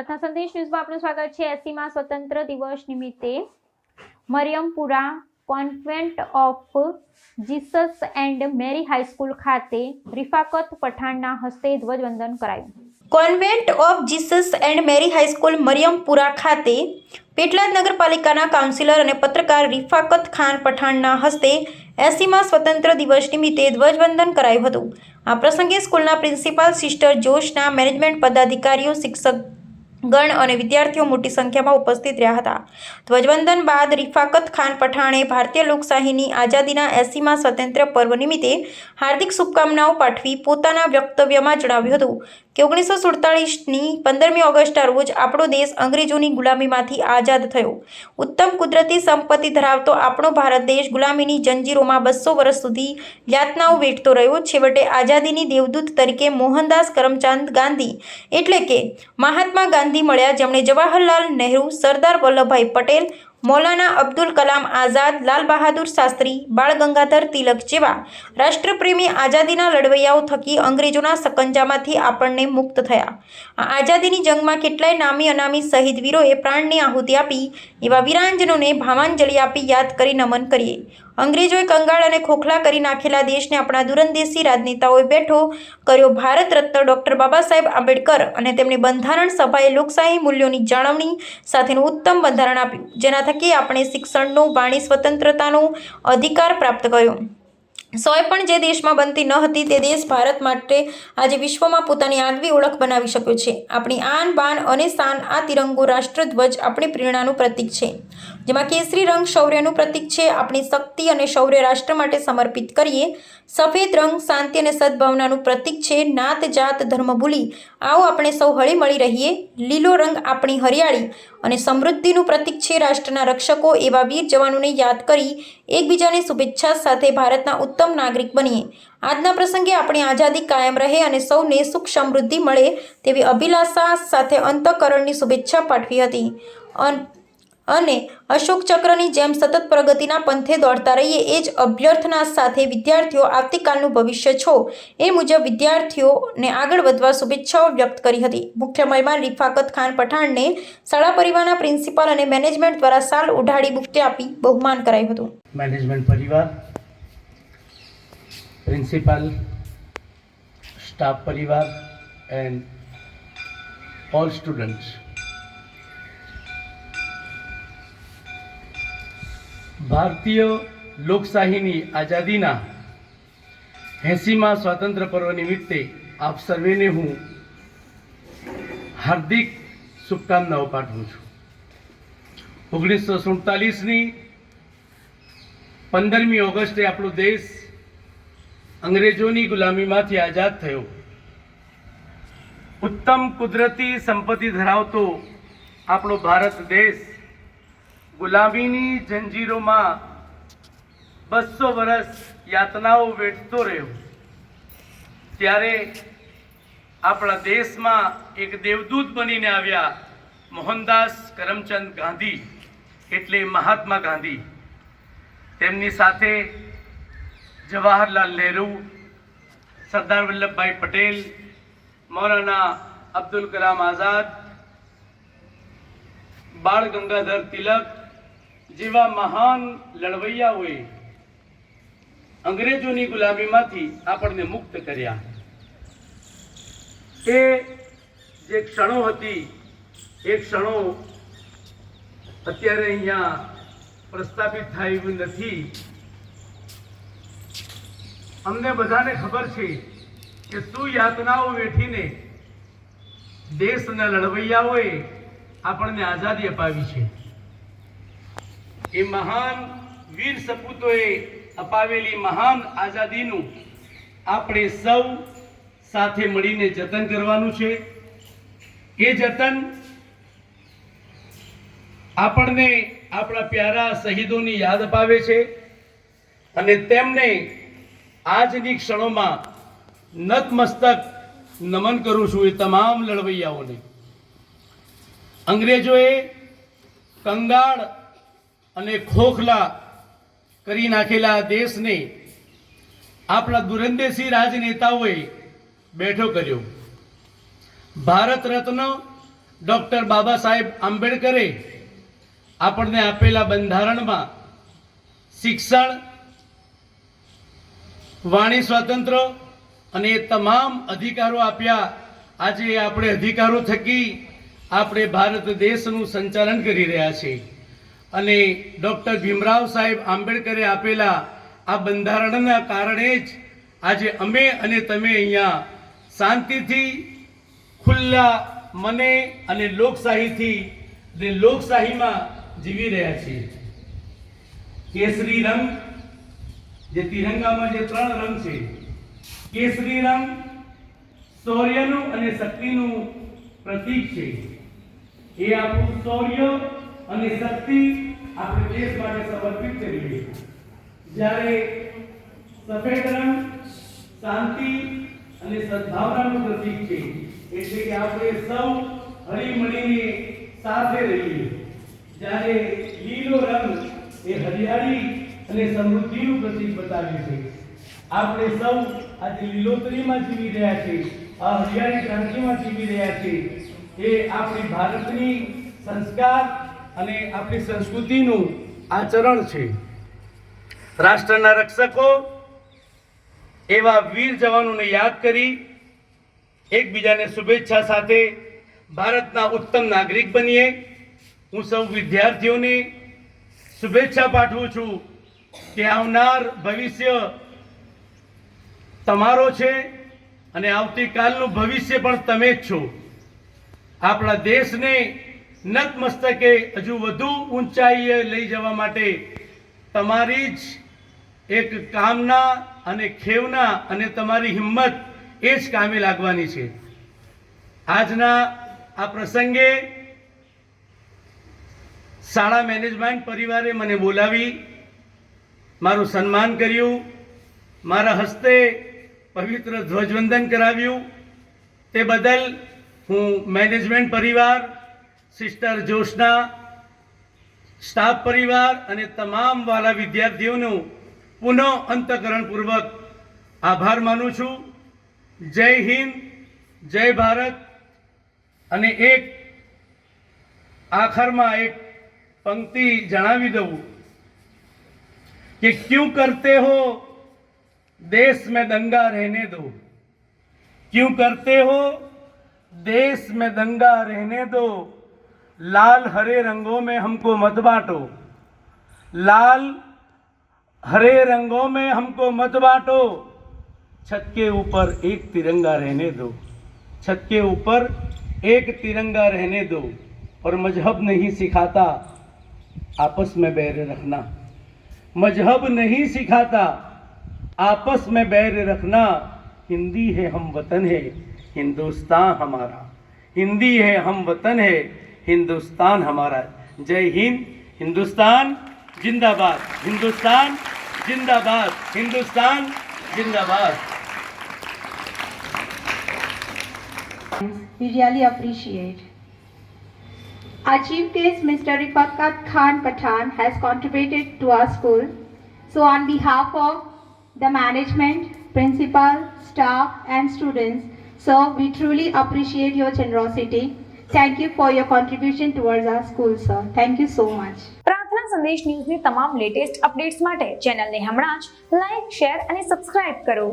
પ્રાર્થના સંદેશ ન્યૂઝમાં આપનું સ્વાગત છે। 80મા સ્વતંત્ર દિવસ નિમિત્તે Mariampura convent of Jesus and Mary high school ખાતે રિફાકત પઠાણના હસ્તે ધ્વજવંદન કરાયું। Convent of Jesus and Mary high school Mariampura ખાતે પેટલાદ નગરપાલિકાના કાઉન્સિલર અને પત્રકાર રિફાકત ખાન પઠાણના હસ્તે 80મા સ્વતંત્ર દિવસ નિમિત્તે ધ્વજવંદન કરાયું હતું। આ પ્રસંગે સ્કૂલના પ્રિન્સિપાલ સિસ્ટર જોશના, મેનેજમેન્ટ પદાધિકારીઓ, શિક્ષકગણ અને વિદ્યાર્થીઓ મોટી સંખ્યામાં ઉપસ્થિત રહ્યા હતા। ધ્વજવંદન બાદ રિફાકત ખાન પઠાણે ભારતીય લોકશાહીની આઝાદીના 80મા સ્વતંત્ર પર્વ નિમિત્તે હાર્દિક શુભકામનાઓ પાઠવી પોતાના વક્તવ્યમાં જણાવ્યું હતું કે 1947ની 15મી ઓગસ્ટના રોજ આપણો દેશ અંગ્રેજોની ગુલામીમાંથી આઝાદ થયો। ઉત્તમ કુદરતી સંપત્તિ ધરાવતો આપણો ભારત દેશ ગુલામીની જંજીરોમાં 200 વર્ષ સુધી યાતનાઓ વેઠતો રહ્યો। છેવટે આઝાદીની દેવદૂત તરીકે મોહનદાસ કરમચંદ ગાંધી એટલે કે મહાત્મા ગાંધી મળ્યા, જેમણે જવાહરલાલ નહેરુ, સરદાર વલ્લભભાઈ પટેલ, મૌલાના અબ્દુલ કલામ આઝાદ, લાલ બહાદુર શાસ્ત્રી, બાળ ગંગાધર તિલક જેવા રાષ્ટ્રપ્રેમી આઝાદીના લડવૈયાઓ થકી અંગ્રેજોના સકંજામાંથી આપણને મુક્ત થયા। આ આઝાદીની જંગમાં કેટલાય નામી અનામી શહીદ વીરોએ પ્રાણની આહુતિ આપી, એવા વીરાંજનોને ભાવાંજલિ આપી યાદ કરી નમન કરીએ। અંગ્રેજોએ કંગાળ અને ખોખલા કરી નાખેલા દેશને આપણા દૂરંદેશી રાજનેતાઓએ બેઠો કર્યો। ભારત રત્ન ડૉક્ટર બાબા સાહેબ આંબેડકર અને તેમની બંધારણ સભાએ લોકશાહી મૂલ્યોની જાળવણી સાથેનું ઉત્તમ બંધારણ આપ્યું, જેના થકી આપણે શિક્ષણનો, વાણી સ્વતંત્રતાનો અધિકાર પ્રાપ્ત કર્યો। સોય પણ જે દેશમાં બનતી ન હતી તે દેશ ભારત માટે આજે વિશ્વમાં પોતાની આગવી ઓળખ બનાવી શક્યો છે। આપણી આન, બાન અને શાન આ તિરંગો રાષ્ટ્રધ્વજ આપણી પ્રેરણાનું પ્રતીક છે, જેમાં કેસરી રંગ શૌર્યનું પ્રતીક છે। આપણી શક્તિ અને શૌર્ય રાષ્ટ્ર માટે સમર્પિત કરીએ। સફેદ રંગ શાંતિ અને સદભાવનાનું પ્રતીક છે। નાત, જાત, ધર્મ ભૂલી આવો આપણે સૌ હળી મળી રહીએ। લીલો રંગ આપણી હરિયાળી અને સમૃદ્ધિનું પ્રતીક છે। રાષ્ટ્રના રક્ષકો એવા વીર જવાનોને યાદ કરી એકબીજાને શુભેચ્છા સાથે ભારતના ઉત્તમ નાગરિક બનીએ। આજના પ્રસંગે આપણી આઝાદી કાયમ રહે અને સૌને સુખ સમૃદ્ધિ મળે તેવી અભિલાષા સાથે અંતઃકરણની શુભેચ્છા પાઠવી હતી અને અશોક ચક્રની જેમ સતત પ્રગતિના પંથે દોડતા રહીએ એ જ અભ્યર્થના સાથે વિદ્યાર્થીઓ આવતીકાલનું ભવિષ્ય છો એ મુજબ વિદ્યાર્થીઓને આગળ વધવા શુભેચ્છાઓ વ્યક્ત કરી હતી। મુખ્ય મહેમાન રિફાકત ખાન પઠાણને શાળા પરિવારના પ્રિન્સિપાલ અને મેનેજમેન્ટ દ્વારા શાલ ઓઢાડી બુકે આપી બહુમાન કરાયું હતું। મેનેજમેન્ટ પરિવાર, પ્રિન્સિપાલ, સ્ટાફ પરિવાર એન્ડ all students. ભારતીય લોકશાહીની આઝાદીના 80મા સ્વાતંત્ર્ય પર્વ નિમિત્તે આપ સર્વેને હું હાર્દિક શુભકામનાઓ પાઠવું છું। 1947ની 15મી ઓગસ્ટે આપણો દેશ અંગ્રેજોની ગુલામીમાંથી આઝાદ થયો। ઉત્તમ કુદરતી સંપત્તિ ધરાવતો આપણો ભારત દેશ ગુલામીની જંજીરોમાં 200 વર્ષ યાતનાઓ વેઠતો રહ્યો। ત્યારે આપણા દેશમાં એક દેવદૂત બનીને આવ્યા મોહનદાસ કરમચંદ ગાંધી એટલે મહાત્મા ગાંધી। તેમની સાથે જવાહરલાલ નહેરુ, સરદાર વલ્લભભાઈ પટેલ, મૌલાના અબ્દુલ કલામ આઝાદ, બાળ ગંગાધર તિલક જેવા મહાન લડવૈયાઓએ અંગ્રેજોની ગુલામીમાંથી આપણને મુક્ત કર્યા। એ જે ક્ષણો હતી એ ક્ષણો અત્યારે અહીંયા પ્રસ્થાપિત થાય એવું નથી। અમને બધાને ખબર છે કે શું યાતનાઓ વેઠીને દેશના લડવૈયાઓએ આપણને આઝાદી અપાવી છે। એ મહાન વીર સપૂતોએ અપાવેલી મહાન આઝાદીનું આપણે સૌ સાથે મળીને જતન કરવાનું છે। એ જતન આપણને આપણા પ્યારા શહીદોની યાદ અપાવે છે અને તેમને આજની ક્ષણોમાં નતમસ્તક નમન કરું છું એ તમામ લડવૈયાઓને। અંગ્રેજોએ કંગાળ અને ખોખલા કરી નાખેલા દેશને આપણા દૂરંદેશી રાજનેતાઓએ બેઠો કર્યો। ભારત રત્ન ડૉક્ટર બાબા સાહેબ આંબેડકરે આપણને આપેલા બંધારણમાં શિક્ષણ, વાણી સ્વાતંત્ર્ય અને એ તમામ અધિકારો આપ્યા. આજે આપણે અધિકારો થકી આપણે ભારત દેશનું સંચાલન કરી રહ્યા છીએ. અને ડૉક્ટર ભીમરાવ સાહેબ આંબેડકરે આપેલા આ બંધારણના કારણે જ આજે અમે અને તમે અહીંયા શાંતિથી, ખુલ્લા મને અને લોકશાહીમાં જીવી રહ્યા છીએ. કેસરી રંગ, જે તિરંગામાં જે 3 રંગ છે, કેસરી રંગ શૌર્યનું અને શક્તિનું પ્રતીક છે. એ આપણું શૌર્ય અને શક્તિ આપણે દેશ માટે સમર્પિત કરીએ. જ્યારે સફેદ રંગ શાંતિ અને સદભાવનાનું પ્રતીક છે, એટલે કે આપણે સૌ હળીમળીને સાથે રહીએ. જ્યારે લીલો રંગ એ હરિયાળી અને સમૃદ્ધિનું પ્રતીક બતાવે છે. આપણે સૌ આજે લીલોતરીમાં જીવી રહ્યા છીએ, આ હરિયાળી ક્રાંતિમાં જીવી રહ્યા છીએ. એ આપણી ભારતની સંસ્કાર અને આપણી સંસ્કૃતિનું આચરણ છે. રાષ્ટ્રના રક્ષકો એવા વીર જવાનોને યાદ કરી એકબીજાને શુભેચ્છા સાથે ભારતના ઉત્તમ નાગરિક બનીએ. હું સૌ વિદ્યાર્થીઓને શુભેચ્છા પાઠવું છું કે આવનાર ભવિષ્ય તમારો છે અને આવતીકાલનું ભવિષ્ય પણ તમે જ છો. આપણા દેશને નતમસ્તકે હજુ વધુ ઊંચાઈએ લઈ જવા માટે તમારી જ એક કામના અને ખેવના અને તમારી હિંમત એ જ કામે લાગવાની છે. આજના આ પ્રસંગે શાળા મેનેજમેન્ટ પરિવારે મને બોલાવી મારું સન્માન કર્યું, મારા હસ્તે પવિત્ર ધ્વજવંદન કરાવ્યું. તે બદલ હું મેનેજમેન્ટ પરિવાર, સિસ્ટર જોશના, સ્ટાફ પરિવાર અને તમામ વાલા વિદ્યાર્થીઓનો પુનઃ અંતઃકરણપૂર્વક આભાર માનું છું. જય હિન્દ, જય ભારત. અને એક આખરમાં એક पंक्ति जणावी दऊं कि क्यों करते हो देश में दंगा रहने दो, क्यों करते हो देश में दंगा रहने दो, लाल हरे रंगों में हमको मत बांटो, लाल हरे रंगों में हमको मत बांटो, छत के ऊपर एक तिरंगा रहने दो, छत के ऊपर एक तिरंगा रहने दो. और मजहब नहीं सिखाता आपस में बैर रखना, मजहब नहीं सिखाता आपस में बैर रखना. हिंदी है हम वतन है हिंदुस्तान हमारा, हिंदी है हम वतन है हिंदुस्तान हमारा. जय हिंद. हिंदुस्तान जिंदाबाद, हिंदुस्तान जिंदाबाद, हिंदुस्तान जिंदाबाद. We really appreciate. Our Chief Guest, Mr. Rifakat Khan Pathan, has contributed to our school. So on behalf of the management, principal, staff and students, sir, we truly appreciate your generosity. Thank you for your contribution towards our school, sir. Thank you so much. પ્રાર્થના સંદેશ ન્યૂઝની તમામ latest updates માટે ચેનલને હમણાં જ like, share અને subscribe કરો.